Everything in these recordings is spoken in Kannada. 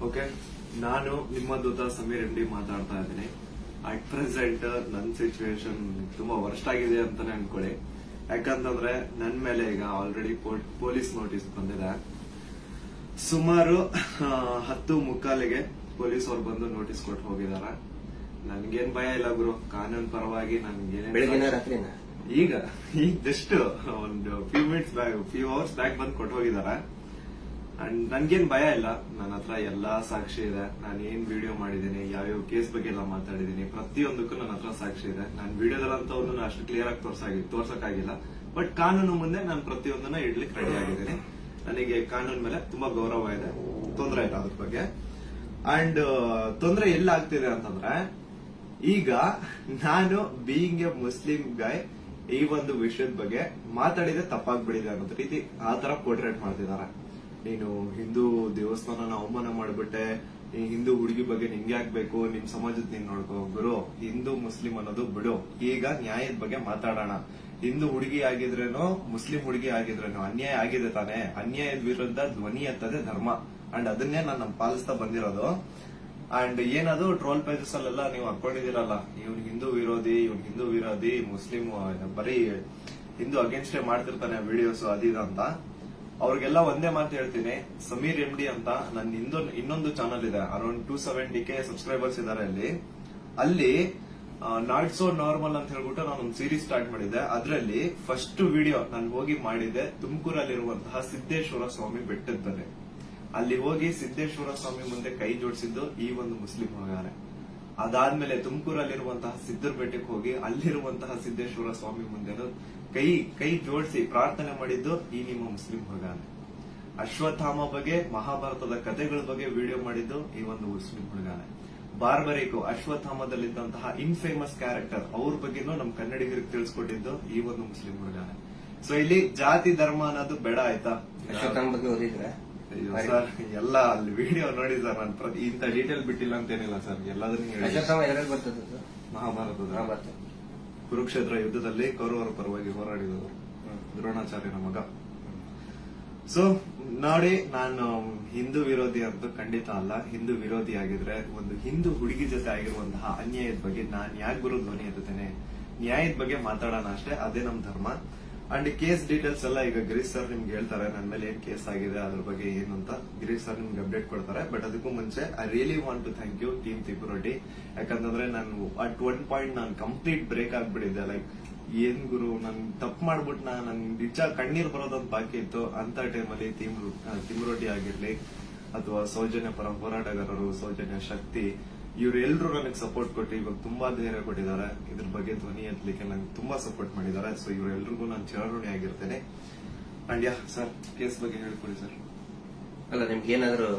ಓಕೆ, ನಾನು ನಿಮ್ಮ ದೂತ ಸಮೀರ್ ಎಂ ಡಿ ಮಾತಾಡ್ತಾ ಇದ್ದೀನಿ. ಅಟ್ ಪ್ರೆಸೆಂಟ್ ನನ್ನ ಸಿಚುವೇಶನ್ ತುಂಬಾ ವರ್ಸ್ಟ್ ಆಗಿದೆ ಅಂತಾನೆ ಅನ್ಕೊಳ್ಳಿ. ಯಾಕಂತಂದ್ರೆ ನನ್ ಮೇಲೆ ಈಗ ಆಲ್ರೆಡಿ ಪೊಲೀಸ್ ನೋಟಿಸ್ ಬಂದಿದೆ. ಸುಮಾರು 10:45ಗೆ ಪೊಲೀಸ್ ಅವ್ರು ಬಂದು ನೋಟಿಸ್ ಕೊಟ್ಟು ಹೋಗಿದಾರೆ. ನನ್ಗೇನ್ ಭಯ ಇಲ್ಲ ಗುರು, ಕಾನೂನು ಪರವಾಗಿ ನನ್ಗೇನ್ ಈಗ ಜಸ್ಟ್ ಒಂದು ಫ್ಯೂ ಅವರ್ಸ್ ಬ್ಯಾಕ್ ಬಂದು ಕೊಟ್ಟು ಹೋಗಿದಾರೆ. ಅಂಡ್ ನನ್ಗೇನ್ ಭಯ ಇಲ್ಲ. ನನ್ನ ಹತ್ರ ಎಲ್ಲಾ ಸಾಕ್ಷಿ ಇದೆ. ನಾನು ಏನ್ ವಿಡಿಯೋ ಮಾಡಿದೀನಿ, ಯಾವ್ಯಾವ ಕೇಸ್ ಬಗ್ಗೆ ಎಲ್ಲ ಮಾತಾಡಿದೀನಿ, ಪ್ರತಿಯೊಂದಕ್ಕೂ ನನ್ನ ಹತ್ರ ಸಾಕ್ಷಿ ಇದೆ. ನಾನು ವಿಡಿಯೋದಲ್ಲಂತವನ್ನು ಅಷ್ಟು ಕ್ಲಿಯರ್ ಆಗಿ ತೋರ್ಸಕ್ಕಾಗಿಲ್ಲ. ಬಟ್ ಕಾನೂನು ಮುಂದೆ ನಾನು ಪ್ರತಿಯೊಂದನ್ನ ಇಡ್ಲಿಕ್ಕೆ ರೆಡಿ ಆಗಿದ್ದೀನಿ. ನನಗೆ ಕಾನೂನು ಮೇಲೆ ತುಂಬಾ ಗೌರವ ಇದೆ, ತೊಂದರೆ ಇಲ್ಲ ಅದ್ರ ಬಗ್ಗೆ. ಅಂಡ್ ತೊಂದರೆ ಎಲ್ಲ ಆಗ್ತಿದೆ ಅಂತಂದ್ರೆ, ಈಗ ನಾನು ಬೀಯಿಂಗ್ ಎ ಮುಸ್ಲಿಂ ಗಾಯ್ ಈ ಒಂದು ವಿಷಯದ ಬಗ್ಗೆ ಮಾತಾಡಿದ್ರೆ ತಪ್ಪಾಗ್ಬಿಡಿದೆ ಅನ್ನೋ ರೀತಿ ಆ ತರ ಪೋರ್ಟ್ರೇಟ್ ಮಾಡ್ತಿದ್ದಾರೆ. ನೀನು ಹಿಂದೂ ದೇವಸ್ಥಾನನ ಅವಮಾನ ಮಾಡ್ಬಿಟ್ಟೆ, ಹಿಂದೂ ಹುಡುಗಿ ಬಗ್ಗೆ ನಿಂಗೆ ಆಗ್ಬೇಕು, ನಿಮ್ ಸಮಾಜದ ನೀನ್ ನೋಡ್ಕೋ. ಗುರು, ಹಿಂದೂ ಮುಸ್ಲಿಂ ಅನ್ನೋದು ಬಿಡು. ಈಗ ನ್ಯಾಯದ ಬಗ್ಗೆ ಮಾತಾಡೋಣ. ಹಿಂದೂ ಹುಡುಗಿ ಆಗಿದ್ರೇನೋ ಮುಸ್ಲಿಂ ಹುಡುಗಿ ಆಗಿದ್ರೇನೋ ಅನ್ಯಾಯ ಆಗಿದೆ ತಾನೆ. ಅನ್ಯಾಯದ ವಿರುದ್ಧ ಧ್ವನಿ ಎತ್ತದೇ ಧರ್ಮ. ಅಂಡ್ ಅದನ್ನೇ ನಾನು ಪಾಲಿಸ್ತಾ ಬಂದಿರೋದು. ಅಂಡ್ ಏನದು ಟ್ರೋಲ್ ಪೇಜಸ್ ಅಲ್ಲೆಲ್ಲ ನೀವು ಹಾಕೊಂಡಿದಿರಲ್ಲ, ಇವ್ನ್ ಹಿಂದೂ ವಿರೋಧಿ ಮುಸ್ಲಿಂ ಬರೀ ಹಿಂದೂ ಅಗೇನ್ಸ್ಟ್ ಮಾಡ್ತಿರ್ತಾನೆ ವಿಡಿಯೋಸ್ ಅದಿದ ಅಂತ. ಅವ್ರಿಗೆಲ್ಲ ಒಂದೇ ಮಾತು ಹೇಳ್ತೀನಿ, ಸಮೀರ್ ಎಂ ಡಿ ಅಂತ ನನ್ನ ಇನ್ನೊಂದು ಚಾನಲ್ ಇದೆ. ಅರೌಂಡ್ 270K ಸಬ್ಸ್ಕ್ರೈಬರ್ಸ್ ಇದಾರೆ ಅಲ್ಲಿ ನಾಟ್ ಸೋ ನಾರ್ಮಲ್ ಅಂತ ಹೇಳ್ಬಿಟ್ಟು ನಾನು ಒಂದು ಸೀರೀಸ್ ಸ್ಟಾರ್ಟ್ ಮಾಡಿದ್ದೆ. ಅದರಲ್ಲಿ ಫಸ್ಟ್ ವಿಡಿಯೋ ನಾನು ಹೋಗಿ ಮಾಡಿದ್ದೆ ತುಮಕೂರಲ್ಲಿರುವಂತಹ ಸಿದ್ದೇಶ್ವರ ಸ್ವಾಮಿ ಬೆಟ್ಟದ ಮೇಲೆ. ಅಲ್ಲಿ ಹೋಗಿ ಸಿದ್ದೇಶ್ವರ ಸ್ವಾಮಿ ಮುಂದೆ ಕೈ ಜೋಡಿಸಿದ್ದು ಈ ಒಂದು ಮುಸ್ಲಿಂ ಹುಡುಗಾನೆ. ಅದಾದ್ಮೇಲೆ ತುಮಕೂರಲ್ಲಿರುವಂತಹ ಸಿದ್ದರ ಬೆಟ್ಟಕ್ಕೆ ಹೋಗಿ ಅಲ್ಲಿರುವಂತಹ ಸಿದ್ದೇಶ್ವರ ಸ್ವಾಮಿ ಮುಂದೆ ಕೈ ಜೋಡಿಸಿ ಪ್ರಾರ್ಥನೆ ಮಾಡಿದ್ದು ಈ ನಿಮ್ಮ ಮುಸ್ಲಿಂ ಹುಡುಗಾನೆ. ಅಶ್ವತ್ಥಾಮ ಬಗ್ಗೆ, ಮಹಾಭಾರತದ ಕಥೆಗಳ ಬಗ್ಗೆ ವಿಡಿಯೋ ಮಾಡಿದ್ದು ಈ ಒಂದು ಮುಸ್ಲಿಂ ಹುಡುಗಾನೆ. ಬಾರ್ಬರಿಕು ಅಶ್ವತ್ಥಾಮದಲ್ಲಿದ್ದಂತಹ ಇನ್ಫೇಮಸ್ ಕ್ಯಾರೆಕ್ಟರ್ ಅವ್ರ ಬಗ್ಗೆನೂ ನಮ್ ಕನ್ನಡಿಗರಿಗೆ ತಿಳಿಸ್ಕೊಟ್ಟಿದ್ದು ಈ ಒಂದು ಮುಸ್ಲಿಂ ಹುಡುಗಾನೆ. ಸೊ ಇಲ್ಲಿ ಜಾತಿ ಧರ್ಮ ಅನ್ನೋದು ಬೇಡ, ಆಯ್ತಾ? ಅಶ್ವತ್ಥಾಮ ಬಗ್ಗೆ ಓದಿದ್ರೆ ಸರ್ ಎಲ್ಲ ಅಲ್ಲಿ ವಿಡಿಯೋ ನೋಡಿ ಸರ್. ನಾನು ಇಂತ ಡೀಟೇಲ್ ಬಿಟ್ಟಿಲ್ಲ ಅಂತೇನಿಲ್ಲ ಸರ್, ಎಲ್ಲದನ್ನೂ ಮಹಾಭಾರತದ ಕುರುಕ್ಷೇತ್ರ ಯುದ್ಧದಲ್ಲಿ ಕೌರವರ ಪರವಾಗಿ ಹೋರಾಡಿದವರು ದ್ರೋಣಾಚಾರ್ಯನ ಮಗ. ಸೊ ನೋಡಿ, ನಾನು ಹಿಂದೂ ವಿರೋಧಿ ಅಂತೂ ಖಂಡಿತ ಅಲ್ಲ. ಹಿಂದೂ ವಿರೋಧಿ ಆಗಿದ್ರೆ ಒಂದು ಹಿಂದೂ ಹುಡುಗಿ ಜೊತೆ ಆಗಿರುವಂತಹ ಅನ್ಯಾಯದ ಬಗ್ಗೆ ನಾನ್ ಯಾಕೆ ಗುರು ಧ್ವನಿ ಎತ್ತುತ್ತೇನೆ? ನ್ಯಾಯದ ಬಗ್ಗೆ ಮಾತಾಡೋಣ ಅಷ್ಟೇ, ಅದೇ ನಮ್ ಧರ್ಮ. ಅಂಡ್ ಕೇಸ್ ಡೀಟೇಲ್ಸ್ ಎಲ್ಲ ಈಗ ಗಿರೀಶ್ ಸರ್ ನಿಮ್ಗೆ ಹೇಳ್ತಾರೆ, ನನ್ನ ಮೇಲೆ ಏನ್ ಕೇಸ್ ಆಗಿದೆ ಅದ್ರ ಬಗ್ಗೆ ಏನು ಅಂತ ಗಿರೀಶ್ ಸರ್ ನಿಮ್ಗೆ ಅಪ್ಡೇಟ್ ಕೊಡ್ತಾರೆ. ಬಟ್ ಅದಕ್ಕೂ ಮುಂಚೆ I really want to thank you team ತಿಪುರೊಡ್ಡಿ. ಯಾಕಂತಂದ್ರೆ ನಾನು ಅಟ್ ಒನ್ ಪಾಯಿಂಟ್ ನಾನು ಕಂಪ್ಲೀಟ್ ಬ್ರೇಕ್ ಆಗ್ಬಿಟ್ಟಿದ್ದೆ. ಲೈಕ್ ಏನ್ ಗುರು, ನನ್ ತಪ್ಪು ಮಾಡ್ಬಿಟ್ನ, ನನ್ ನಿಜ ಕಣ್ಣೀರ್ ಬರೋದೊಂದು ಬಾಕಿ ಇತ್ತು. ಅಂತ ಟೈಮಲ್ಲಿ ತಿಮುರೊಡ್ಡಿ ಆಗಿರ್ಲಿ ಅಥವಾ ಸೌಜನ್ಯ ಪರ ಹೋರಾಟಗಾರರು, ಸೌಜನ್ಯ ಶಕ್ತಿ, ಇವರೆಲ್ಲರೂ ನನಗೆ ಸಪೋರ್ಟ್ ಕೊಟ್ಟು ಇವಾಗ ತುಂಬಾ ಧೈರ್ಯ ಕೊಟ್ಟಿದ್ದಾರೆ. ಇದ್ರ ಬಗ್ಗೆ ಧ್ವನಿ ಎತ್ತಲಿಕ್ಕೆ ನಂಗೆ ತುಂಬಾ ಸಪೋರ್ಟ್ ಮಾಡಿದ್ದಾರೆ. ಸೊ ಇವರೆಲ್ಲರಿಗೂ ನಾನು ಚಿರಋಣಿ ಆಗಿರ್ತೇನೆ. ಅಂಡ್ ಸರ್, ಕೇಸ್ ಬಗ್ಗೆ ಹೇಳ್ಕೊಡಿ ಸರ್. ಅಲ್ಲ, ನಿಮ್ಗೆ ಏನಾದ್ರು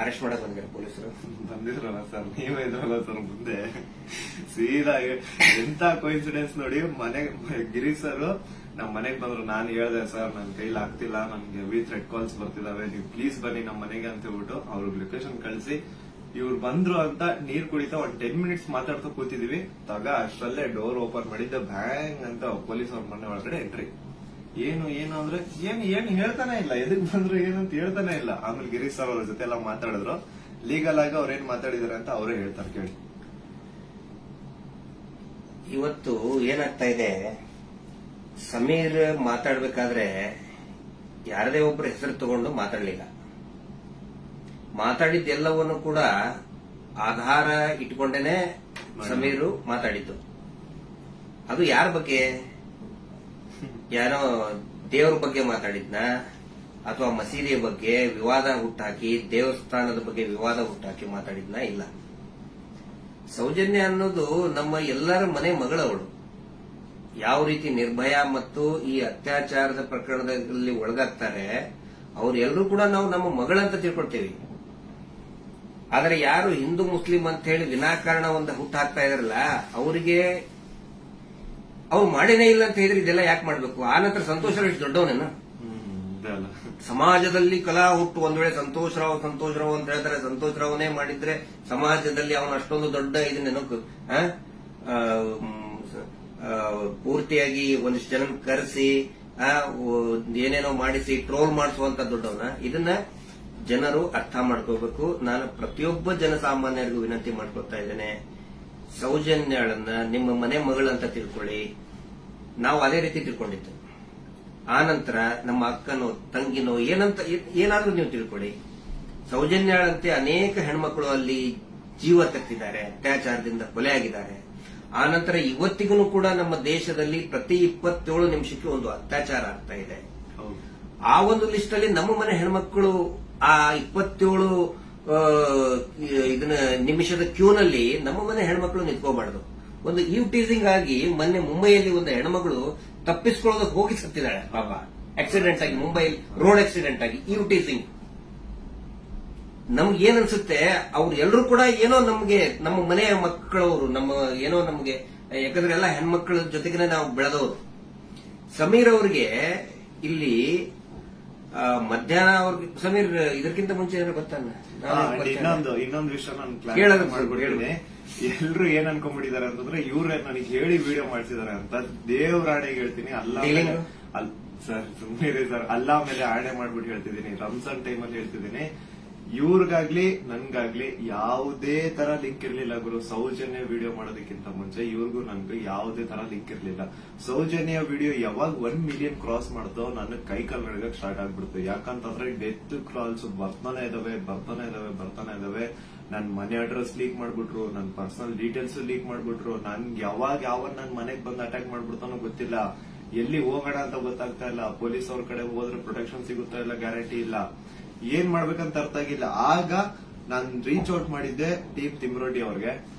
ಅರೆಸ್ಟ್ ಮಾಡಕ್ ಬಂದಿದ್ದಾರೆ ಪೊಲೀಸರು? ಬಂದಿದ್ರಲ್ಲ ಸರ್, ನೀವೇ ಇದ್ರಲ್ಲ ಸರ್ ಮುಂದೆ. ಸೀದಾ ಎಂತ ಕೋಇನ್ಸಿಡೆನ್ಸ್ ನೋಡಿ, ಗಿರೀಶ್ ಸರ್ ನಮ್ ಮನೆಗ್ ಬಂದ್ರು. ನಾನು ಹೇಳ್ದೆ, ಸರ್ ನನ್ ಕೈಲಿ ಆಗ್ತಿಲ್ಲ, ನನ್ಗೆ ಹೆವಿ ಥ್ರೆಡ್ ಕಾಲ್ಸ್ ಬರ್ತಿದಾವೆ, ನೀವು ಪ್ಲೀಸ್ ಬನ್ನಿ ನಮ್ ಮನೆಗೆ ಅಂತ ಹೇಳ್ಬಿಟ್ಟು ಅವ್ರಿಗೆ ಲೊಕೇಶನ್ ಕಳಿಸಿ ಇವ್ರು ಬಂದ್ರು ಅಂತ ನೀರ್ ಕುಡಿತಾ ಒಂದ್ 10 ಮಿನಿಟ್ಸ್ ಮಾತಾಡ್ತಾ ಕೂತಿದೀವಿ. ಅಷ್ಟರಲ್ಲೇ ಡೋರ್ ಓಪನ್ ಮಾಡಿದ್ದ, ಬ್ಯಾಂಗ್ ಅಂತ ಪೊಲೀಸ್ ಅವ್ರ ಮನೆ ಒಳಗಡೆ ಎಂಟ್ರಿ. ಏನು ಅಂದ್ರೆ ಏನು ಹೇಳ್ತಾನೆ ಇಲ್ಲ, ಎದಕ್ ಬಂದ್ರು ಏನಂತ ಹೇಳ್ತಾನೆ ಇಲ್ಲ. ಆಮೇಲೆ ಗಿರೀಶ್ ಸರ್ ಅವ್ರ ಜೊತೆ ಎಲ್ಲ ಮಾತಾಡಿದ್ರು. ಲೀಗಲ್ ಆಗಿ ಅವ್ರೇನ್ ಮಾತಾಡಿದಾರೆ ಅಂತ ಅವರೇ ಹೇಳ್ತಾರೆ, ಕೇಳಿ. ಇವತ್ತು ಏನಾಗ್ತಾ ಇದೆ, ಸಮೀರ್ ಮಾತಾಡ್ಬೇಕಾದ್ರೆ ಯಾರದೇ ಒಬ್ಬರ ಹೆಸರು ತಗೊಂಡು ಮಾತಾಡ್ಲಿಲ್ಲ. ಮಾತಾಡಿದ್ದೆಲ್ಲವನ್ನು ಕೂಡ ಆಧಾರ ಇಟ್ಕೊಂಡೇನೆ ಸಮೀರು ಮಾತಾಡಿದ್ದು. ಅದು ಯಾರ ಬಗ್ಗೆ? ಯಾರೋ ದೇವರ ಬಗ್ಗೆ ಮಾತಾಡಿದ್ನ, ಅಥವಾ ಮಸೀದಿಯ ಬಗ್ಗೆ ವಿವಾದ ಹುಟ್ಟಾಕಿ, ದೇವಸ್ಥಾನದ ಬಗ್ಗೆ ವಿವಾದ ಹುಟ್ಟಾಕಿ ಮಾತಾಡಿದ್ನ? ಇಲ್ಲ. ಸೌಜನ್ಯ ಅನ್ನೋದು ನಮ್ಮ ಎಲ್ಲರ ಮನೆ ಮಗಳವಳು. ಯಾವ ರೀತಿ ನಿರ್ಭಯ ಮತ್ತು ಈ ಅತ್ಯಾಚಾರದ ಪ್ರಕರಣದಲ್ಲಿ ಒಳಗಾಗ್ತಾರೆ, ಅವ್ರೆಲ್ಲರೂ ಕೂಡ ನಾವು ನಮ್ಮ ಮಗಳಂತ ತಿಳ್ಕೊಳ್ತೇವೆ. ಆದರೆ ಯಾರು ಹಿಂದೂ ಮುಸ್ಲಿಂ ಅಂತ ಹೇಳಿ ವಿನಾಕಾರಣ ಒಂದು ಹುಟ್ಟು ಹಾಕ್ತಾ ಇದಾರಲ್ಲ, ಅವರಿಗೆ ಅವ್ರು ಮಾಡೇನೇ ಇಲ್ಲ ಅಂತ ಹೇಳಿದ್ರೆ ಇದೆಲ್ಲ ಯಾಕೆ ಮಾಡ್ಬೇಕು? ಆ ನಂತರ ಸಂತೋಷರಾವ್ ಎಷ್ಟು ದೊಡ್ಡವನೇನ? ಸಮಾಜದಲ್ಲಿ ಕಲಾ ಹುಟ್ಟು ಒಂದ್ ವೇಳೆ ಸಂತೋಷರಾವ್ ಅಂತ ಹೇಳ್ತಾರೆ, ಸಂತೋಷರಾವ್ನೇ ಮಾಡಿದ್ರೆ ಸಮಾಜದಲ್ಲಿ ಅವನು ಅಷ್ಟೊಂದು ದೊಡ್ಡ ಇದನ್ನೇನೋ ಪೂರ್ತಿಯಾಗಿ ಒಂದಿಷ್ಟು ಜನ ಕರೆಸಿ ಏನೇನೋ ಮಾಡಿಸಿ ಟ್ರೋಲ್ ಮಾಡಿಸುವಂತ ದೊಡ್ಡವನ. ಇದನ್ನ ಜನರು ಅರ್ಥ ಮಾಡ್ಕೋಬೇಕು. ನಾನು ಪ್ರತಿಯೊಬ್ಬ ಜನಸಾಮಾನ್ಯರಿಗೂ ವಿನಂತಿ ಮಾಡ್ಕೊತಾ ಇದ್ದೇನೆ, ಸೌಜನ್ಯಳನ್ನ ನಿಮ್ಮ ಮನೆ ಮಗಳಂತ ತಿಳ್ಕೊಳ್ಳಿ. ನಾವು ಅದೇ ರೀತಿ ತಿಳ್ಕೊಂಡಿದ್ದು. ಆನಂತರ ನಮ್ಮ ಅಕ್ಕನೋ ತಂಗಿನೋ ಏನಾದ್ರೂ ನೀವು ತಿಳ್ಕೊಳ್ಳಿ. ಸೌಜನ್ಯಳಂತೆ ಅನೇಕ ಹೆಣ್ಮಕ್ಳು ಅಲ್ಲಿ ಜೀವ ತೆತ್ತಿದ್ದಾರೆ, ಅತ್ಯಾಚಾರದಿಂದ ಕೊಲೆ ಆಗಿದ್ದಾರೆ. ಆನಂತರ ಇವತ್ತಿಗೂ ಕೂಡ ನಮ್ಮ ದೇಶದಲ್ಲಿ ಪ್ರತಿ 27 ನಿಮಿಷಕ್ಕೆ ಒಂದು ಅತ್ಯಾಚಾರ ಆಗ್ತಾ ಇದೆ. ಆ ಒಂದು ಲಿಸ್ಟ್ ಅಲ್ಲಿ ನಮ್ಮ ಮನೆ ಹೆಣ್ಮಕ್ಳು ಆ 27 ಇದನ್ನ ನಿಮಿಷದ ಕ್ಯೂನಲ್ಲಿ ನಮ್ಮ ಮನೆ ಹೆಣ್ಮಕ್ಳು ನಿಂತ್ಕೋಬಾರ್ದು. ಒಂದು ಈವ್ ಟೀಸಿಂಗ್ ಆಗಿ ಮೊನ್ನೆ ಮುಂಬೈಯಲ್ಲಿ ಒಂದು ಹೆಣ್ಮಗಳು ತಪ್ಪಿಸ್ಕೊಳ್ಳೋದಕ್ಕೆ ಹೋಗಿ ಸತ್ತಿದ್ದಾಳೆ ಪಾಪ, ಆಕ್ಸಿಡೆಂಟ್ ಆಗಿ, ಮುಂಬೈ ರೋಡ್ ಆಕ್ಸಿಡೆಂಟ್ ಆಗಿ. ಈವ್ ಟೀಸಿಂಗ್ ನಮ್ಗೆ ಏನ್ ಅನ್ಸುತ್ತೆ, ಅವ್ರು ಎಲ್ಲರೂ ಕೂಡ ಏನೋ ನಮ್ಗೆ ನಮ್ಮ ಮನೆಯ ಮಕ್ಕಳವರು, ನಮ್ಮ ಏನೋ ನಮ್ಗೆ, ಯಾಕಂದ್ರೆ ಎಲ್ಲ ಹೆಣ್ಮಕ್ಳ ಜೊತೆಗೆ ನಾವು ಬೆಳೆದವರು. ಸಮೀರ್ ಅವ್ರಿಗೆ ಇಲ್ಲಿ ಮಧ್ಯಾಹ್ನ ಅವ್ರಿಗೆ, ಸಮೀರ್ ಇದಕ್ಕಿಂತ ಮುಂಚೆ ಏನಾದ್ರು ಗೊತ್ತಾನ? ಇನ್ನೊಂದು ವಿಷಯ ನಾನು ಕ್ಲಾರಿಫೈ ಮಾಡ್ಬಿಡ್ತೀನಿ. ಎಲ್ರು ಏನ್ ಅನ್ಕೊಂಡ್ಬಿಟ್ಟಿದ್ದಾರೆ ಅಂತಂದ್ರೆ ಇವ್ರೆ ನನಗೆ ಹೇಳಿ ವಿಡಿಯೋ ಮಾಡ್ತಿದಾರೆ ಅಂತ. ದೇವ್ರ ಆಣೆಗೆ ಹೇಳ್ತೀನಿ, ಸರ್ ಸುಮ್ಮನೆ ಸರ್, ಅಲ್ಲಾ ಮೇಲೆ ಆಣೆ ಮಾಡ್ಬಿಟ್ಟು ಹೇಳ್ತಿದ್ದೀನಿ, ರಂಜಾನ್ ಟೈಮಲ್ಲಿ ಹೇಳ್ತಿದ್ದೀನಿ. ಇವ್ರಿಗಾಗ್ಲಿ ನನ್ಗಾಗ್ಲಿ ಯಾವುದೇ ತರ ಲಿಂಕ್ ಇರ್ಲಿಲ್ಲ ಗುರು. ಸೌಜನ್ಯ ವಿಡಿಯೋ ಮಾಡೋದಕ್ಕಿಂತ ಮುಂಚೆ ಇವ್ರಿಗೂ ನನ್ಗೂ ಯಾವುದೇ ತರ ಲಿಂಕ್ ಇರ್ಲಿಲ್ಲ. ಸೌಜನ್ಯ ವಿಡಿಯೋ ಯಾವಾಗ 1 ಮಿಲಿಯನ್ ಕ್ರಾಸ್ ಮಾಡ್ತೋ ನನ್ನ ಕೈ ಕಾಲ್ ನಡಗಕ್ ಸ್ಟಾರ್ಟ್ ಆಗ್ಬಿಡ್ತು. ಯಾಕಂತಂದ್ರೆ ಡೆತ್ ಕಾಲ್ಸ್ ಬರ್ತಾನೆ ಇದಾವೆ. ನನ್ ಮನೆ ಅಡ್ರೆಸ್ ಲೀಕ್ ಮಾಡ್ಬಿಟ್ರು, ನನ್ ಪರ್ಸನಲ್ ಡೀಟೇಲ್ಸ್ ಲೀಕ್ ಮಾಡ್ಬಿಟ್ರು. ನನ್ಗೆ ಯಾವಾಗ ನನ್ ಮನೆಗ್ ಬಂದು ಅಟ್ಯಾಕ್ ಮಾಡ್ಬಿಡ್ತಾನೋ ಗೊತ್ತಿಲ್ಲ. ಎಲ್ಲಿ ಹೋಗೋಣ ಅಂತ ಗೊತ್ತಾಗ್ತಾ ಇಲ್ಲ. ಪೊಲೀಸ್ ಅವ್ರ ಕಡೆ ಹೋದ್ರೆ ಪ್ರೊಟೆಕ್ಷನ್ ಸಿಗುತ್ತಾ ಇಲ್ಲ, ಗ್ಯಾರಂಟಿ ಇಲ್ಲ. ಏನ್ ಮಾಡ್ಬೇಕಂತ ಅರ್ಥ ಆಗಿಲ್ಲ. ಆಗ ನಾನ್ ರೀಚ್ ಔಟ್ ಮಾಡಿದ್ದೆ ಟೀಮ್ ತಿಮ್ರೋಟಿ ಅವ್ರಿಗೆ.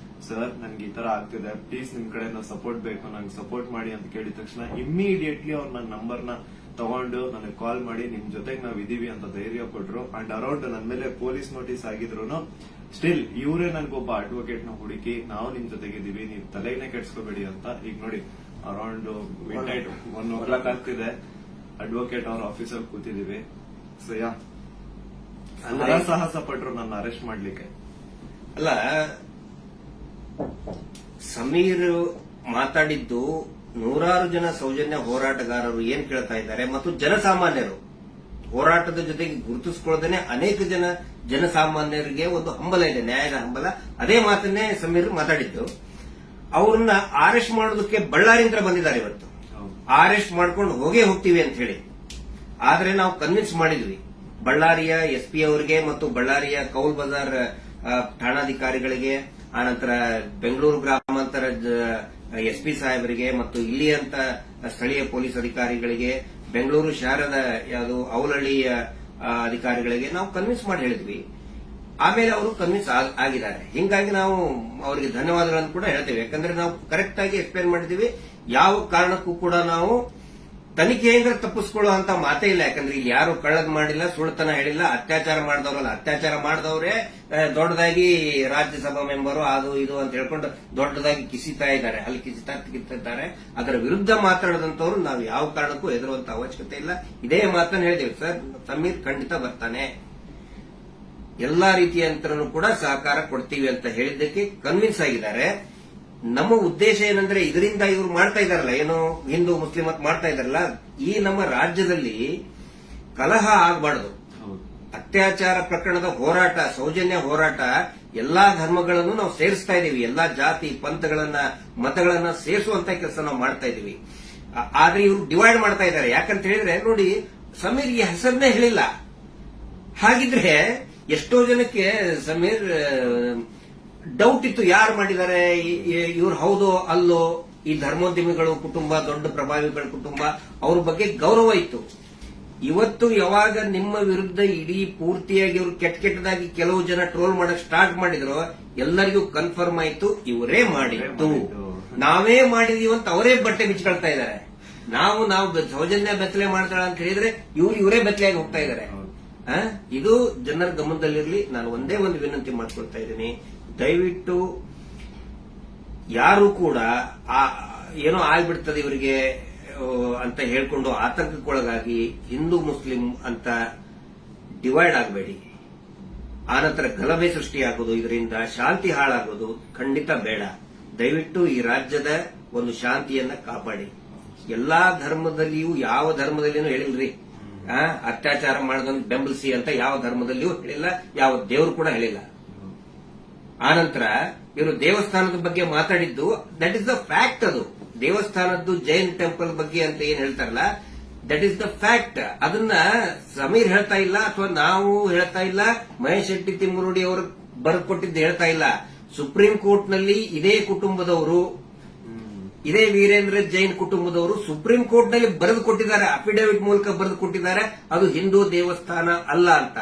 ಸರ್ ನನ್ಗೆ ಈ ತರ ಆಗ್ತಿದೆ, ಪ್ಲೀಸ್ ನಿಮ್ ಕಡೆ ಸಪೋರ್ಟ್ ಬೇಕು, ನಂಗೆ ಸಪೋರ್ಟ್ ಮಾಡಿ ಅಂತ ಕೇಳಿದ ತಕ್ಷಣ ಇಮ್ಮಿಡಿಯೇಟ್ಲಿ ಅವ್ರು ನನ್ನ ನಂಬರ್ನ ತಗೊಂಡು ನನಗೆ ಕಾಲ್ ಮಾಡಿ ನಿಮ್ ಜೊತೆಗೆ ನಾವ್ ಇದೀವಿ ಅಂತ ಧೈರ್ಯ ಕೊಟ್ರು. ಅಂಡ್ ಅರೌಂಡ್ ನನ್ ಮೇಲೆ ಪೊಲೀಸ್ ನೋಟಿಸ್ ಆಗಿದ್ರು ಸ್ಟಿಲ್ ಇವರೇ ನನ್ಗೊಬ್ಬ ಅಡ್ವೊಕೇಟ್ ನ ಹುಡುಕಿ ನಾವು ನಿಮ್ ಜೊತೆಗಿದ್ದೀವಿ, ನೀವು ತಲೆನೇ ಕೆಡ್ಸ್ಕೋಬೇಡಿ ಅಂತ. ಈಗ ನೋಡಿ ಅರೌಂಡ್ ಮಿಡ್ ನೈಟ್ 1 ಆಗ್ತಿದೆ, ಅಡ್ವೊಕೇಟ್ ಅವ್ರ ಆಫೀಸಲ್ಲಿ ಕೂತಿದೀವಿ. ಸೊ ಯಾ ಸಾಹಸ ಪಟ್ರು ನನ್ನ ಅರೆಸ್ಟ್ ಮಾಡ್ಲಿಕ್ಕೆ. ಅಲ್ಲ, ಸಮೀರ್ ಮಾತಾಡಿದ್ದು ನೂರಾರು ಜನ ಸೌಜನ್ಯ ಹೋರಾಟಗಾರರು ಏನ್ ಕೇಳ್ತಾ ಇದ್ದಾರೆ ಮತ್ತು ಜನಸಾಮಾನ್ಯರು ಹೋರಾಟದ ಜೊತೆಗೆ ಗುರುತಿಸಿಕೊಳ್ಳದೇನೆ ಅನೇಕ ಜನಸಾಮಾನ್ಯರಿಗೆ ಒಂದು ಹಂಬಲ ಇದೆ, ನ್ಯಾಯದ ಹಂಬಲ. ಅದೇ ಮಾತನ್ನೇ ಸಮೀರ್ ಮಾತಾಡಿದ್ದು. ಅವ್ರನ್ನ ಅರೆಸ್ಟ್ ಮಾಡೋದಕ್ಕೆ ಬಳ್ಳಾರಿಯಿಂದ ಬಂದಿದ್ದಾರೆ ಇವತ್ತು. ಅರೆಸ್ಟ್ ಮಾಡ್ಕೊಂಡು ಹೋಗ್ತೀವಿ ಅಂತ ಹೇಳಿ. ಆದ್ರೆ ನಾವು ಕನ್ವಿನ್ಸ್ ಮಾಡಿದ್ವಿ ಬಳ್ಳಾರಿಯ ಎಸ್ಪಿ ಅವರಿಗೆ ಮತ್ತು ಬಳ್ಳಾರಿಯ ಕೌಲ್ ಬಜಾರ್ ಠಾಣಾಧಿಕಾರಿಗಳಿಗೆ, ಆನಂತರ ಬೆಂಗಳೂರು ಗ್ರಾಮಾಂತರ ಎಸ್ಪಿ ಸಾಹೇಬರಿಗೆ ಮತ್ತು ಇಲ್ಲಿಯಂತ ಸ್ಥಳೀಯ ಪೊಲೀಸ್ ಅಧಿಕಾರಿಗಳಿಗೆ, ಬೆಂಗಳೂರು ಶಹರದ ಯಾವುದು ಅವಲಹಳ್ಳಿಯ ಅಧಿಕಾರಿಗಳಿಗೆ ನಾವು ಕನ್ವಿನ್ಸ್ ಮಾಡಿ ಹೇಳಿದ್ವಿ. ಆಮೇಲೆ ಅವರು ಕನ್ವಿನ್ಸ್ ಆಗಿದ್ದಾರೆ. ಹಿಂಗಾಗಿ ನಾವು ಅವರಿಗೆ ಧನ್ಯವಾದಗಳನ್ನು ಕೂಡ ಹೇಳ್ತೇವೆ. ಯಾಕಂದ್ರೆ ನಾವು ಕರೆಕ್ಟ್ ಆಗಿ ಎಕ್ಸ್ಪ್ಲೇನ್ ಮಾಡಿದೀವಿ. ಯಾವ ಕಾರಣಕ್ಕೂ ಕೂಡ ನಾವು ತನಿಖೆಯಿಂದ ತಪ್ಪಿಸ್ಕೊಳ್ಳುವಂತ ಮಾತೇ ಇಲ್ಲ. ಯಾಕಂದ್ರೆ ಇಲ್ಲಿ ಯಾರು ಕಳ್ಳದ್ ಮಾಡಿಲ್ಲ, ಸುಳ್ತನ ಹೇಳಿಲ್ಲ, ಅತ್ಯಾಚಾರ ಮಾಡಿದವರಲ್ಲ. ಅತ್ಯಾಚಾರ ಮಾಡಿದವರೇ ದೊಡ್ಡದಾಗಿ ರಾಜ್ಯಸಭಾ ಮೆಂಬರು ಅದು ಇದು ಅಂತ ಹೇಳ್ಕೊಂಡು ದೊಡ್ಡದಾಗಿ ಕಿಸಿತಾ ಇದ್ದಾರೆ, ಅಲ್ಲಿ ಕಿಸಿತಾರೆ. ಅದರ ವಿರುದ್ಧ ಮಾತಾಡದಂತವ್ರು ನಾವು ಯಾವ ಕಾರಣಕ್ಕೂ ಹೆದರುವಂತ ಅವಶ್ಯಕತೆ ಇಲ್ಲ. ಇದೇ ಮಾತನ್ನು ಹೇಳಿದೇವೆ ಸರ್, ಸಮೀರ್ ಖಂಡಿತ ಬರ್ತಾನೆ, ಎಲ್ಲಾ ರೀತಿಯಂತರೂ ಕೂಡ ಸಹಕಾರ ಕೊಡ್ತೀವಿ ಅಂತ ಹೇಳಿದ್ದಕ್ಕೆ ಕನ್ವಿನ್ಸ್ ಆಗಿದ್ದಾರೆ. ನಮ್ಮ ಉದ್ದೇಶ ಏನಂದ್ರೆ ಇದರಿಂದ ಇವರು ಮಾಡ್ತಾ ಇದಾರಲ್ಲ, ಏನು ಹಿಂದೂ ಮುಸ್ಲಿಂ ಅಂತ ಮಾಡ್ತಾ ಇದಾರಲ್ಲ, ಈ ನಮ್ಮ ರಾಜ್ಯದಲ್ಲಿ ಕಲಹ ಆಗಬಾರ್ದು. ಅತ್ಯಾಚಾರ ಪ್ರಕರಣದ ಹೋರಾಟ, ಸೌಜನ್ಯ ಹೋರಾಟ, ಎಲ್ಲಾ ಧರ್ಮಗಳನ್ನು ನಾವು ಸೇರಿಸ್ತಾ ಇದೀವಿ. ಎಲ್ಲಾ ಜಾತಿ ಪಂಥಗಳನ್ನ ಮತಗಳನ್ನ ಸೇರಿಸುವಂತ ಕೆಲಸ ನಾವು ಮಾಡ್ತಾ ಇದೀವಿ. ಆದ್ರೆ ಇವರು ಡಿವೈಡ್ ಮಾಡ್ತಾ ಇದ್ದಾರೆ. ಯಾಕಂತ ಹೇಳಿದ್ರೆ ನೋಡಿ, ಸಮೀರ್ ಈ ಹೆಸರನ್ನೇ ಹೇಳಿಲ್ಲ. ಹಾಗಿದ್ರೆ ಎಷ್ಟೋ ಜನಕ್ಕೆ ಸಮೀರ್ ಡೌಟ್ ಇತ್ತು, ಯಾರು ಮಾಡಿದ್ದಾರೆ, ಇವ್ರು ಹೌದೋ ಅಲ್ಲೋ. ಈ ಧರ್ಮೋದ್ಯಮಿಗಳು ಕುಟುಂಬ, ದೊಡ್ಡ ಪ್ರಭಾವಿಗಳ ಕುಟುಂಬ, ಅವ್ರ ಬಗ್ಗೆ ಗೌರವ ಇತ್ತು. ಇವತ್ತು ಯಾವಾಗ ನಿಮ್ಮ ವಿರುದ್ಧ ಇಡೀ ಪೂರ್ತಿಯಾಗಿ ಇವರು ಕೆಟ್ಟದಾಗಿ ಕೆಲವು ಜನ ಟ್ರೋಲ್ ಮಾಡಕ್ ಸ್ಟಾರ್ಟ್ ಮಾಡಿದ್ರು, ಎಲ್ಲರಿಗೂ ಕನ್ಫರ್ಮ್ ಆಯ್ತು ಇವರೇ ಮಾಡಿದ್ದು, ನಾವೇ ಮಾಡಿದೀವಿ ಅಂತ ಅವರೇ ಬಟ್ಟೆ ಬಿಚ್ಕೊಳ್ತಾ ಇದ್ದಾರೆ. ನಾವು ಸೌಜನ್ಯ ಬೆತ್ತಲೆ ಮಾಡ್ತಾಳ ಅಂತ ಹೇಳಿದ್ರೆ ಇವರೇ ಬೆತ್ತಲೆಯಾಗಿ ಹೋಗ್ತಾ ಇದ್ದಾರೆ. ಇದು ಜನರ ಗಮನದಲ್ಲಿರಲಿ. ನಾನು ಒಂದೇ ಒಂದು ವಿನಂತಿ ಮಾಡ್ಕೊಳ್ತಾ ಇದ್ದೀನಿ, ದಯವಿಟ್ಟು ಯಾರು ಕೂಡ ಏನೋ ಆಗ್ಬಿಡ್ತದೆ ಇವರಿಗೆ ಅಂತ ಹೇಳ್ಕೊಂಡು ಆತಂಕಕ್ಕೊಳಗಾಗಿ ಹಿಂದೂ ಮುಸ್ಲಿಂ ಅಂತ ಡಿವೈಡ್ ಆಗಬೇಡಿ. ಆನಂತರ ಗಲಭೆ ಸೃಷ್ಟಿಯಾಗೋದು, ಇದರಿಂದ ಶಾಂತಿ ಹಾಳಾಗೋದು ಖಂಡಿತ ಬೇಡ. ದಯವಿಟ್ಟು ಈ ರಾಜ್ಯದ ಒಂದು ಶಾಂತಿಯನ್ನ ಕಾಪಾಡಿ. ಎಲ್ಲಾ ಧರ್ಮದಲ್ಲಿಯೂ ಯಾವ ಧರ್ಮದಲ್ಲಿನೂ ಹೇಳಿಲ್ರಿ ಅತ್ಯಾಚಾರ ಮಾಡೋದನ್ನು ಬೆಂಬಲಿಸಿ ಅಂತ ಯಾವ ಧರ್ಮದಲ್ಲಿಯೂ ಹೇಳಿಲ್ಲ, ಯಾವ ದೇವರು ಕೂಡ ಹೇಳಿಲ್ಲ. ಆನಂತರ ಇವರು ದೇವಸ್ಥಾನದ ಬಗ್ಗೆ ಮಾತಾಡಿದ್ದು ದಟ್ ಇಸ್ ದ ಫ್ಯಾಕ್ಟ್. ಅದು ದೇವಸ್ಥಾನದ್ದು ಜೈನ್ ಟೆಂಪಲ್ ಬಗ್ಗೆ ಅಂತ ಏನ್ ಹೇಳ್ತಾರಲ್ಲ, ದಟ್ ಇಸ್ ದ ಫ್ಯಾಕ್ಟ್. ಅದನ್ನ ಸಮೀರ್ ಹೇಳ್ತಾ ಇಲ್ಲ, ಅಥವಾ ನಾವು ಹೇಳ್ತಾ ಇಲ್ಲ, ಮಹೇಶ್ ಶೆಟ್ಟಿ ತಿಮ್ಮರುಡಿ ಅವರು ಬರೆದುಕೊಟ್ಟಿದ್ದು ಹೇಳ್ತಾ ಇಲ್ಲ. ಸುಪ್ರೀಂ ಕೋರ್ಟ್ ನಲ್ಲಿ ಇದೇ ಕುಟುಂಬದವರು, ಇದೇ ವೀರೇಂದ್ರ ಜೈನ್ ಕುಟುಂಬದವರು ಸುಪ್ರೀಂ ಕೋರ್ಟ್ ನಲ್ಲಿ ಬರೆದು ಕೊಟ್ಟಿದ್ದಾರೆ, ಅಫಿಡವಿಟ್ ಮೂಲಕ ಬರೆದು ಕೊಟ್ಟಿದ್ದಾರೆ, ಅದು ಹಿಂದೂ ದೇವಸ್ಥಾನ ಅಲ್ಲ ಅಂತ.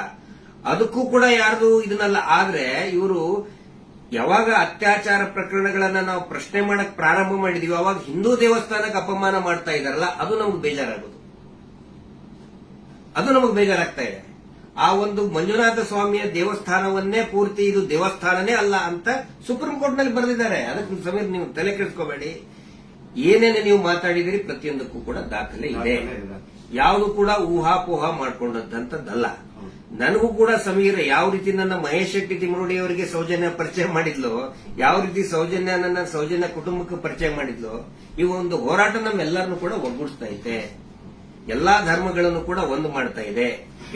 ಅದಕ್ಕೂ ಕೂಡ ಯಾರ್ದು ಇದನ್ನಲ್ಲ. ಆದ್ರೆ ಇವರು ಯಾವಾಗ ಅತ್ಯಾಚಾರ ಪ್ರಕರಣಗಳನ್ನ ನಾವು ಪ್ರಶ್ನೆ ಮಾಡಕ್ ಪ್ರಾರಂಭ ಮಾಡಿದೀವಿ, ಅವಾಗ ಹಿಂದೂ ದೇವಸ್ಥಾನಕ್ಕೆ ಅಪಮಾನ ಮಾಡ್ತಾ ಇದಾರಲ್ಲ, ಅದು ನಮ್ಗೆ ಬೇಜಾರಾಗೋದು, ಅದು ನಮಗೆ ಬೇಜಾರಾಗ್ತಾ ಇದೆ. ಆ ಒಂದು ಮಂಜುನಾಥ ಸ್ವಾಮಿಯ ದೇವಸ್ಥಾನವನ್ನೇ ಪೂರ್ತಿ ಇದು ದೇವಸ್ಥಾನನೇ ಅಲ್ಲ ಅಂತ ಸುಪ್ರೀಂ ಕೋರ್ಟ್ ನಲ್ಲಿ ಬರೆದಿದ್ದಾರೆ. ಅದಕ್ಕೆ ಸಮೀರ್ ನೀವು ತಲೆ ಕೆಡಿಸ್ಕೋಬೇಡಿ. ಏನೇನು ನೀವು ಮಾತಾಡಿದಿರಿ ಪ್ರತಿಯೊಂದಕ್ಕೂ ಕೂಡ ದಾಖಲೆ ಇದೆ. ಯಾವುದು ಕೂಡ ಊಹಾಪೋಹ ಮಾಡ್ಕೊಂಡಂತದ್ದಲ್ಲ. ನನಗೂ ಕೂಡ ಸಮೀರ್ ಯಾವ ರೀತಿ ನನ್ನ ಮಹೇಶ್ ಶೆಟ್ಟಿ ತಿಮ್ಮರುಡಿ ಅವರಿಗೆ ಸೌಜನ್ಯ ಪರಿಚಯ ಮಾಡಿದ್ಲು, ಯಾವ ರೀತಿ ನನ್ನ ಸೌಜನ್ಯ ಕುಟುಂಬಕ್ಕೆ ಪರಿಚಯ ಮಾಡಿದ್ಲು, ಈ ಒಂದು ಹೋರಾಟ ನಮ್ಮೆಲ್ಲರನ್ನು ಕೂಡ ಒಗ್ಗೂಡಿಸ್ತಾ ಇದೆ. ಎಲ್ಲಾ ಧರ್ಮಗಳನ್ನು ಕೂಡ ಒಂದು ಮಾಡ್ತಾ ಇದೆ,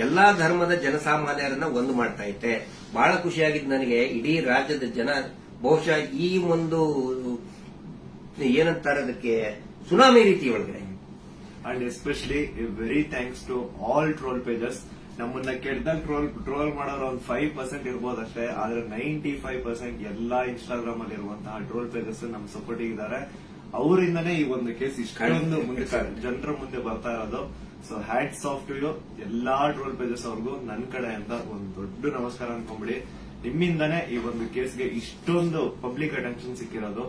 ಎಲ್ಲಾ ಧರ್ಮದ ಜನಸಾಮಾನ್ಯರನ್ನ ಒಂದು ಮಾಡ್ತಾ ಇದೆ. ಬಹಳ ಖುಷಿಯಾಗಿದ್ದು ನನಗೆ. ಇಡೀ ರಾಜ್ಯದ ಜನ ಬಹುಶಃ ಈ ಒಂದು ಏನಂತಾರೆ ಅದಕ್ಕೆ ಸುನಾಮಿ ರೀತಿ ಒಳಗಡೆ. And especially very thanks to all troll pages. ನಮ್ಮನ್ನ ಕೆಟ್ಟದಾಗ ಟ್ರೋಲ್ ಮಾಡೋರು ಒಂದು 5% ಇರ್ಬೋದಷ್ಟೇ, ಆದ್ರೆ 95% ಎಲ್ಲಾ ಇನ್ಸ್ಟಾಗ್ರಾಮ್ ಅಲ್ಲಿ ಇರುವಂತಹ ಟ್ರೋಲ್ ಪೇಜಸ್ ನಮ್ ಸಪೋರ್ಟ್ ಇದ್ದಾರೆ. ಅವರಿಂದನೇ ಈ ಒಂದು ಕೇಸ್ ಇಷ್ಟೊಂದು ಮುಂದೆ ಜನರ ಮುಂದೆ ಬರ್ತಾ ಇರೋದು. So hats off to you ಎಲ್ಲಾ ಟ್ರೋಲ್ ಪೇಜಸ್ ಅವ್ರಿಗೂ ನನ್ನ ಕಡೆ ಅಂತ ಒಂದು ದೊಡ್ಡ ನಮಸ್ಕಾರ ಅನ್ಕೊಂಬಿಡಿ. ನಿಮ್ಮಿಂದಾನೇ ಈ ಒಂದು ಕೇಸ್ಗೆ ಇಷ್ಟೊಂದು ಪಬ್ಲಿಕ್ ಅಟೆನ್ಷನ್ ಸಿಕ್ಕಿರೋದು.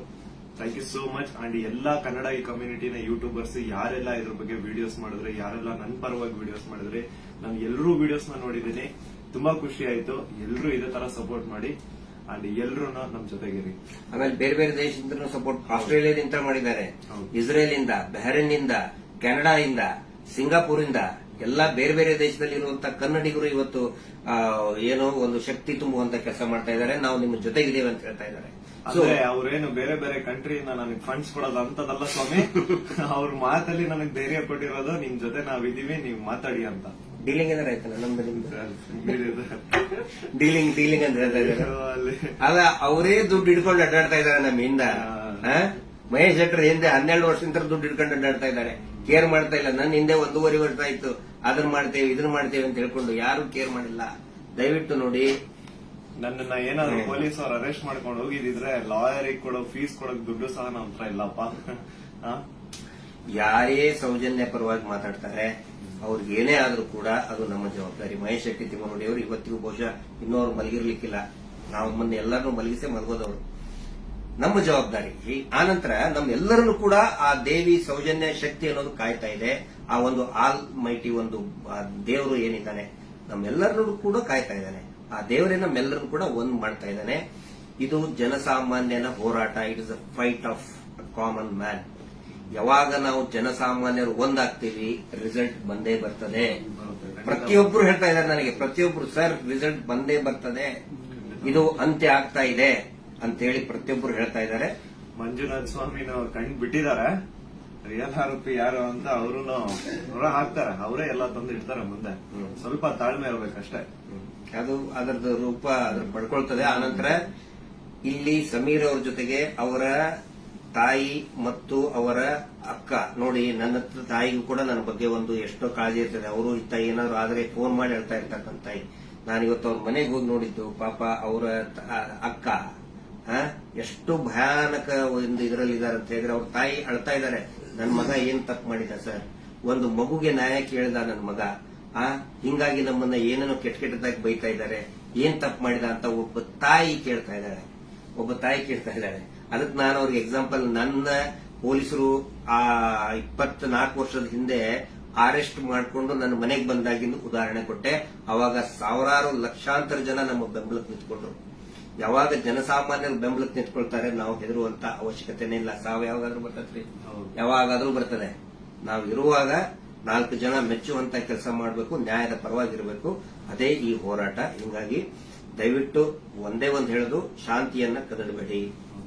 Thank you so much. And ಎಲ್ಲಾ ಕನ್ನಡ ಈ ಕಮ್ಯುನಿಟಿನ ಯೂಟ್ಯೂಬರ್ಸ್ ಯಾರೆಲ್ಲ ಇದ್ರ ಬಗ್ಗೆ ವಿಡಿಯೋಸ್ ಮಾಡಿದ್ರೆ, ಯಾರೆಲ್ಲ ನನ್ನ ಪರವಾಗಿ ವಿಡಿಯೋಸ್ ಮಾಡಿದ್ರೆ, ನಾನು ಎಲ್ಲರೂ ವಿಡಿಯೋಸ್ ನ ನೋಡಿದ್ದೀನಿ. ತುಂಬಾ ಖುಷಿ ಆಯ್ತು. ಎಲ್ಲರೂ ಇದೇ ತರ ಸಪೋರ್ಟ್ ಮಾಡಿ ಅಂಡ್ ಎಲ್ಲರೂ ನಮ್ ಜೊತೆಗಿರಿ. ಆಮೇಲೆ ಬೇರೆ ಬೇರೆ ದೇಶದಿಂದ ಸಪೋರ್ಟ್ ಆಸ್ಟ್ರೇಲಿಯಾದಿಂದ ಮಾಡಿದ್ದಾರೆ, ಇಸ್ರೇಲ್ ಇಂದ, ಬಹರೇನ್ ಇಂದ, ಕೆನಡಾ ಇಂದ, ಸಿಂಗಾಪುರ್ ಇಂದ, ಎಲ್ಲಾ ಬೇರೆ ಬೇರೆ ದೇಶದಲ್ಲಿ ಇರುವಂತಹ ಕನ್ನಡಿಗರು ಇವತ್ತು ಏನೋ ಒಂದು ಶಕ್ತಿ ತುಂಬುವಂತ ಕೆಲಸ ಮಾಡ್ತಾ ಇದ್ದಾರೆ. ನಾವು ನಿಮ್ಮ ಜೊತೆಗಿದ್ದೇವೆ ಅಂತ ಹೇಳ್ತಾ ಇದ್ದಾರೆ. ಅಂದ್ರೆ ಅವ್ರೇನು ಬೇರೆ ಬೇರೆ ಕಂಟ್ರಿಯಿಂದ ನನಗೆ ಫಂಡ್ಸ್ ಕೊಡೋದು ಅಂತದಲ್ಲ ಸ್ವಾಮಿ. ಅವ್ರ ಮಾತಲ್ಲಿ ನನಗೆ ಧೈರ್ಯ ಕೊಟ್ಟಿರೋದು, ನಿಮ್ ಜೊತೆ ನಾವಿದೀವಿ, ನೀವು ಮಾತಾಡಿ ಅಂತ. ಡೀಲಿಂಗ್ ಅಂದ್ರೆ ಆಯ್ತಲ್ಲ ನಮ್ದು ನಿಮ್ದು ಡೀಲಿಂಗ್ ಅಂತ ಹೇಳ್ತಾ ಇದ್ದಾರೆ. ಅದ ಅವರೇ ದುಡ್ಡು ಹಿಡ್ಕೊಂಡು ಅಡ್ಡಾಡ್ತಾ ಇದ್ದಾರೆ ನಮ್ಮಿಂದ. ಮಹೇಶ್ ಶೆಟ್ಟರ್ ಹಿಂದೆ 12 ವರ್ಷದಿಂದ ದುಡ್ಡು ಹಿಡ್ಕೊಂಡು ಅಡ್ಡಾಡ್ತಾ ಇದ್ದಾರೆ. ಕೇರ್ ಮಾಡ್ತಾ ಇಲ್ಲ. ನನ್ನ ಹಿಂದೆ 1.5 ವರ್ಷ ಆಯ್ತು ಅದನ್ನ ಮಾಡ್ತೇವೆ ಇದನ್ನ ಮಾಡ್ತೇವೆ ಅಂತ ಹೇಳ್ಕೊಂಡು ಯಾರು ಕೇರ್ ಮಾಡಿಲ್ಲ. ದಯವಿಟ್ಟು ನೋಡಿ, ನನ್ನನ್ನ ಏನಾದ್ರು ಪೊಲೀಸ್ ಅವ್ರು ಅರೆಸ್ಟ್ ಮಾಡ್ಕೊಂಡು ಹೋಗಿದ್ರೆ ಲಾಯರಿಗೆ ಕೊಡೋ ಫೀಸ್ ಕೊಡೋಕ್ ದುಡ್ಡು ಸಹ ನಮ್ಮ ಹತ್ರ ಇಲ್ಲಪ್ಪ. ಯಾರೇ ಸೌಜನ್ಯ ಪರವಾಗಿ ಮಾತಾಡ್ತಾರೆ ಅವ್ರಿಗೆ ಏನೇ ಆದ್ರೂ ಕೂಡ ಅದು ನಮ್ಮ ಜವಾಬ್ದಾರಿ. ಮಹೇಶ್ ಶೆಟ್ಟಿ ತಿಮ್ಮರುಡಿ ಅವರು ಇವತ್ತಿಗೂ ಬಹುಶಃ ಇನ್ನೂ ಅವ್ರು ಮಲಗಿರ್ಲಿಕ್ಕಿಲ್ಲ. ನಾವು ಮೊನ್ನೆ ಎಲ್ಲರನ್ನೂ ಮಲಗಿಸೇ ಮಲಗೋದವರು. ನಮ್ಮ ಜವಾಬ್ದಾರಿ. ಆನಂತರ ನಮ್ಮೆಲ್ಲರನ್ನು ಕೂಡ ಆ ದೇವಿ ಸೌಜನ್ಯ ಶಕ್ತಿ ಅನ್ನೋದು ಕಾಯ್ತಾ ಇದೆ. ಆ ಒಂದು ಆಲ್ ಮೈಟಿ ಒಂದು ದೇವರು ಏನಿದ್ದಾನೆ ನಮ್ಮೆಲ್ಲರನ್ನು ಕೂಡ ಕಾಯ್ತಾ ಇದ್ದಾನೆ. ಆ ದೇವರೇ ನಮ್ಮೆಲ್ಲರನ್ನು ಕೂಡ ಒಂದ್ ಮಾಡ್ತಾ ಇದ್ದಾನೆ. ಇದು ಜನಸಾಮಾನ್ಯನ ಹೋರಾಟ. It is a fight of common man. ಯಾವಾಗ ನಾವು ಜನಸಾಮಾನ್ಯರು ಒಂದಾಗ್ತೀವಿ ರಿಸಲ್ಟ್ ಬಂದೇ ಬರ್ತದೆ. ಪ್ರತಿಯೊಬ್ರು ಹೇಳ್ತಾ ಇದ್ದಾರೆ ನನಗೆ, ಪ್ರತಿಯೊಬ್ರು ಸರ್ ರಿಸಲ್ಟ್ ಬಂದೇ ಬರ್ತದೆ, ಇದು ಅಂತ್ಯ ಆಗ್ತಾ ಇದೆ ಅಂತೇಳಿ ಪ್ರತಿಯೊಬ್ರು ಹೇಳ್ತಾ ಇದ್ದಾರೆ. ಮಂಜುನಾಥ ಸ್ವಾಮಿನ ಕಣ್ ಬಿಟ್ಟಿದ್ದಾರೆ. ರಿಯಲ್ ಆರೋಪಿ ಯಾರು ಅಂತ ಅವರು ಹೊರ ಹಾಕ್ತಾರೆ. ಅವರೇ ಎಲ್ಲ ತಂದು ಇಡ್ತಾರೆ ಮುಂದೆ. ಸ್ವಲ್ಪ ತಾಳ್ಮೆ ಇರ್ಬೇಕಷ್ಟೇ. ಅದು ಅದರದ್ದು ರೂಪ ಅದ್ರ ಪಡ್ಕೊಳ್ತದೆ. ಆನಂತರ ಇಲ್ಲಿ ಸಮೀರ್ ಅವ್ರ ಜೊತೆಗೆ ಅವರ ತಾಯಿ ಮತ್ತು ಅವರ ಅಕ್ಕ ನೋಡಿ, ನನ್ನ ತಾಯಿಗೂ ಕೂಡ ನನ್ನ ಬಗ್ಗೆ ಒಂದು ಎಷ್ಟೋ ಕಾಳಜಿ ಇರ್ತದೆ. ಅವರು ಇತ್ತ ಏನಾದ್ರು ಆದ್ರೆ ಫೋನ್ ಮಾಡಿ ಹೇಳ್ತಾ ಇರ್ತಕ್ಕಂಥ ತಾಯಿ. ನಾನಿವತ್ತು ಅವ್ರ ಮನೆಗೆ ಹೋಗಿ ನೋಡಿದ್ದು, ಪಾಪ ಅವರ ಅಕ್ಕ ಎಷ್ಟು ಭಯಾನಕ ಒಂದು ಇದರಲ್ಲಿ ಇದಾರೆ ಅಂತ ಹೇಳಿದ್ರೆ ಅವ್ರ ತಾಯಿ ಅಳ್ತಾ ಇದ್ದಾರೆ. ನನ್ನ ಮಗ ಏನ್ ತಪ್ಪು ಮಾಡಿದ ಸರ್, ಒಂದು ಮಗುಗೆ ನ್ಯಾಯ ಕೇಳಿದ ನನ್ನ ಮಗ, ಹಿಂಗಾಗಿ ನಮ್ಮನ್ನ ಏನೇನೋ ಕೆಟ್ಟದಾಗಿ ಬೈತಾ ಇದ್ದಾರೆ, ಏನ್ ತಪ್ಪು ಮಾಡಿದ ಅಂತ ಒಬ್ಬ ತಾಯಿ ಕೇಳ್ತಾ ಇದ್ದಾಳೆ. ಅದಕ್ಕೆ ನಾನು ಅವ್ರಿಗೆ ಎಕ್ಸಾಂಪಲ್, ನನ್ನ ಪೊಲೀಸರು ಆ 24 ವರ್ಷದ ಹಿಂದೆ ಅರೆಸ್ಟ್ ಮಾಡಿಕೊಂಡು ನನ್ನ ಮನೆಗೆ ಬಂದಾಗಿಂದು ಉದಾಹರಣೆ ಕೊಟ್ಟೆ. ಅವಾಗ ಸಾವಿರಾರು ಲಕ್ಷಾಂತರ ಜನ ನಮ್ಮ ಬೆಂಬಲಕ್ಕೆ ನಿಂತ್ಕೊಂಡ್ರು. ಯಾವಾಗ ಜನಸಾಮಾನ್ಯರು ಬೆಂಬಲಕ್ಕೆ ನಿಂತ್ಕೊಳ್ತಾರೆ ನಾವು ಹೆದರುವಂತ ಅವಶ್ಯಕತೆನೇ ಇಲ್ಲ. ಸಾವು ಯಾವಾಗಾದ್ರೂ ಬರ್ತದ್ರಿ, ಯಾವಾಗಾದ್ರೂ ಬರ್ತದೆ. ನಾವು ಇರುವಾಗ 4 ಜನ ಮೆಚ್ಚುವಂತ ಕೆಲಸ ಮಾಡಬೇಕು, ನ್ಯಾಯದ ಪರವಾಗಿರಬೇಕು. ಅದೇ ಈ ಹೋರಾಟ. ಹಿಂಗಾಗಿ ದಯವಿಟ್ಟು ಒಂದೇ ಒಂದು ಹೇಳೋದು, ಶಾಂತಿಯನ್ನ ಕದಡಬೇಡಿ,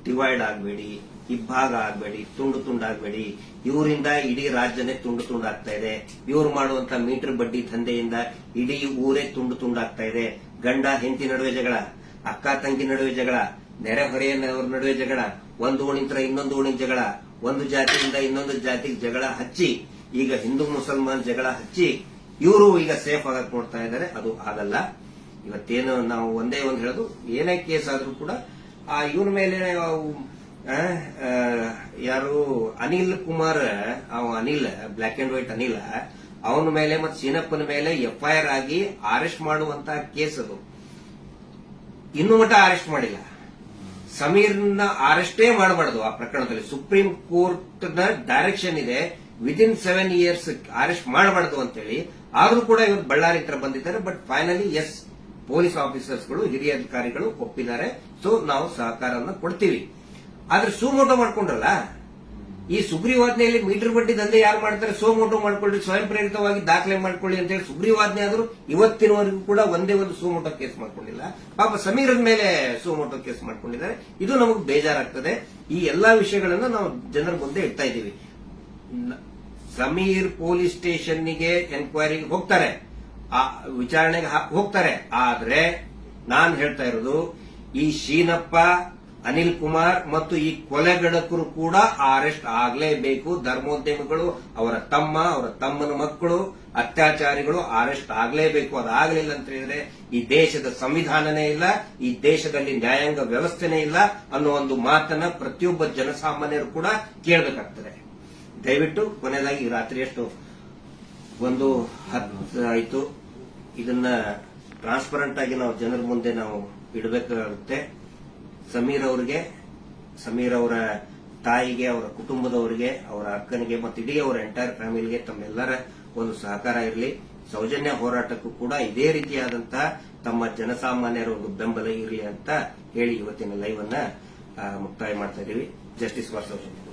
ಡಿವೈಡ್ ಆಗಬೇಡಿ, ಇಬ್ಬಾಗ ಆಗಬೇಡಿ, ತುಂಡು ತುಂಡಾಗಬೇಡಿ. ಇವರಿಂದ ಇಡೀ ರಾಜ್ಯನೇ ತುಂಡು ತುಂಡಾಗ್ತಾ ಇದೆ. ಇವರು ಮಾಡುವಂತ ಮೀಟರ್ ಬಡ್ಡಿ ದಂಧೆಯಿಂದ ಇಡೀ ಊರೇ ತುಂಡು ತುಂಡಾಗ್ತಾ ಇದೆ. ಗಂಡ ಹೆಂಡತಿ ನಡುವೆ ಜಗಳ, ಅಕ್ಕ ತಂಗಿ ನಡುವೆ ಜಗಳ, ನೆರೆಹೊರೆಯವರ ನಡುವೆ ಜಗಳ, ಒಂದು ಓಣಿಂತ್ರ ಇನ್ನೊಂದು ಓಣಿಗೆ ಜಗಳ, ಒಂದು ಜಾತಿಯಿಂದ ಇನ್ನೊಂದು ಜಾತಿಗೆ ಜಗಳ ಹಚ್ಚಿ, ಈಗ ಹಿಂದೂ ಮುಸಲ್ಮಾನ್ ಜಗಳ ಹಚ್ಚಿ ಇವರು ಈಗ ಸೇಫ್ ಆಗಕ್ ನೋಡ್ತಾ ಇದ್ದಾರೆ. ಅದು ಆಗಲ್ಲ. ಇವತ್ತೇನು ನಾವು ಒಂದೇ ಒಂದು ಹೇಳೋದು, ಏನೇ ಕೇಸ್ ಆದ್ರೂ ಕೂಡ ಇವನ ಮೇಲೆ ಯಾರು Anil Kumar, Anil black and white Anil, ಅವನ ಮೇಲೆ ಮತ್ತು ಸೀನಪ್ಪನ ಮೇಲೆ ಎಫ್ಐಆರ್ ಆಗಿ ಅರೆಸ್ಟ್ ಮಾಡುವಂತ ಕೇಸ್ ಅದು. ಇನ್ನೂ ಮಟ್ಟ ಅರೆಸ್ಟ್ ಮಾಡಿಲ್ಲ. ಸಮೀರ್ನ ಅರೆಸ್ಟೇ ಮಾಡಬಾರ್ದು ಆ ಪ್ರಕರಣದಲ್ಲಿ. ಸುಪ್ರೀಂ ಕೋರ್ಟ್ ನ ಡೈರೆಕ್ಷನ್ ಇದೆ, ವಿದಿನ್ 7 years ಅರೆಸ್ಟ್ ಮಾಡಬಾರ್ದು ಅಂತೇಳಿ. ಆದ್ರೂ ಕೂಡ ಇವತ್ತು ಬಳ್ಳಾರಿ ಹತ್ರ ಬಂದಿದ್ದಾರೆ. ಬಟ್ ಫೈನಲಿ ಎಸ್, ಪೊಲೀಸ್ ಆಫೀಸರ್ಸ್ಗಳು, ಹಿರಿಯ ಅಧಿಕಾರಿಗಳು ಒಪ್ಪಿದ್ದಾರೆ. ಸೊ ನಾವು ಸಹಕಾರವನ್ನು ಕೊಡ್ತೀವಿ. ಆದ್ರೆ ಸುಮೋಟೋ ಮಾಡ್ಕೊಂಡ್ರಲ್ಲ, ಈ ಸುಗ್ರೀವಾಜ್ಞೆಯಲ್ಲಿ ಮೀಟರ್ ಬಡ್ಡಿ ದಂಧೆ ಯಾರು ಮಾಡ್ತಾರೆ, ಸುಮೋಟೋ ಮಾಡ್ಕೊಳ್ಳಿ, ಸ್ವಯಂ ಪ್ರೇರಿತವಾಗಿ ದಾಖಲೆ ಮಾಡ್ಕೊಳ್ಳಿ ಅಂತ ಹೇಳಿ ಸುಗ್ರೀವಾಜ್ಞೆ ಆದ್ರೂ ಇವತ್ತಿನವರೆಗೂ ಕೂಡ ಒಂದೇ ಒಂದು ಸುಮೋಟೋ ಕೇಸ್ ಮಾಡ್ಕೊಂಡಿಲ್ಲ. ಪಾಪ ಸಮೀರನ ಮೇಲೆ ಸುಮೋಟೋ ಕೇಸ್ ಮಾಡ್ಕೊಂಡಿದ್ದಾರೆ. ಇದು ನಮಗೆ ಬೇಜಾರಾಗ್ತದೆ. ಈ ಎಲ್ಲಾ ವಿಷಯಗಳನ್ನ ನಾವು ಜನರ ಮುಂದೆ ಇಡ್ತಾ ಇದ್ದೀವಿ. ಸಮೀರ್ ಪೊಲೀಸ್ ಸ್ಟೇಷನ್ಗೆ ಎನ್ಕ್ವೈರಿಗೆ ಹೋಗ್ತಾರೆ, ಆ ವಿಚಾರಣೆಗೆ ಹೋಗ್ತಾರೆ. ಆದ್ರೆ ನಾನು ಹೇಳ್ತಾ ಇರೋದು, ಈ ಶೀನಪ್ಪ, ಅನಿಲ್ ಕುಮಾರ್ ಮತ್ತು ಈ ಕೊಲೆಗಡಕರು ಕೂಡ ಅರೆಸ್ಟ್ ಆಗಲೇಬೇಕು. ಧರ್ಮೋದ್ಯಮಿಗಳು, ಅವರ ತಮ್ಮ, ಅವರ ತಮ್ಮನ ಮಕ್ಕಳು, ಅತ್ಯಾಚಾರಿಗಳು ಅರೆಸ್ಟ್ ಆಗಲೇಬೇಕು. ಅದಾಗಲಿಲ್ಲ ಅಂತ ಹೇಳಿದ್ರೆ ಈ ದೇಶದ ಸಂವಿಧಾನನೇ ಇಲ್ಲ, ಈ ದೇಶದಲ್ಲಿ ನ್ಯಾಯಾಂಗ ವ್ಯವಸ್ಥೆನೇ ಇಲ್ಲ ಅನ್ನೋ ಒಂದು ಮಾತನ್ನ ಪ್ರತಿಯೊಬ್ಬ ಜನಸಾಮಾನ್ಯರು ಕೂಡ ಕೇಳಬೇಕಾಗ್ತದೆ. ದಯವಿಟ್ಟು ಕೊನೆಯದಾಗಿ ರಾತ್ರಿ ಎಷ್ಟು 1:10 ಆಯಿತು. ಇದನ್ನ ಟ್ರಾನ್ಸ್ಪರೆಂಟ್ ಆಗಿ ನಾವು ಜನರ ಮುಂದೆ ನಾವು ಇಡಬೇಕಾಗುತ್ತೆ. ಸಮೀರ್ ಅವರಿಗೆ, ಸಮೀರ್ ಅವರ ತಾಯಿಗೆ, ಅವರ ಕುಟುಂಬದವರಿಗೆ, ಅವರ ಅಕ್ಕನಿಗೆ ಮತ್ತು ಇಡೀ ಅವರ ಎಂಟೈರ್ ಫ್ಯಾಮಿಲಿಗೆ ತಮ್ಮೆಲ್ಲರ ಒಂದು ಸಹಕಾರ ಇರಲಿ. ಸೌಜನ್ಯ ಹೋರಾಟಕ್ಕೂ ಕೂಡ ಇದೇ ರೀತಿಯಾದಂತಹ ತಮ್ಮ ಜನಸಾಮಾನ್ಯರ ಒಂದು ಬೆಂಬಲ ಇರಲಿ ಅಂತ ಹೇಳಿ ಇವತ್ತಿನ ಲೈವ್ ಅನ್ನ ಮುಕ್ತಾಯ ಮಾಡ್ತಾ ಇದ್ದೀವಿ. Justice for Soujanya.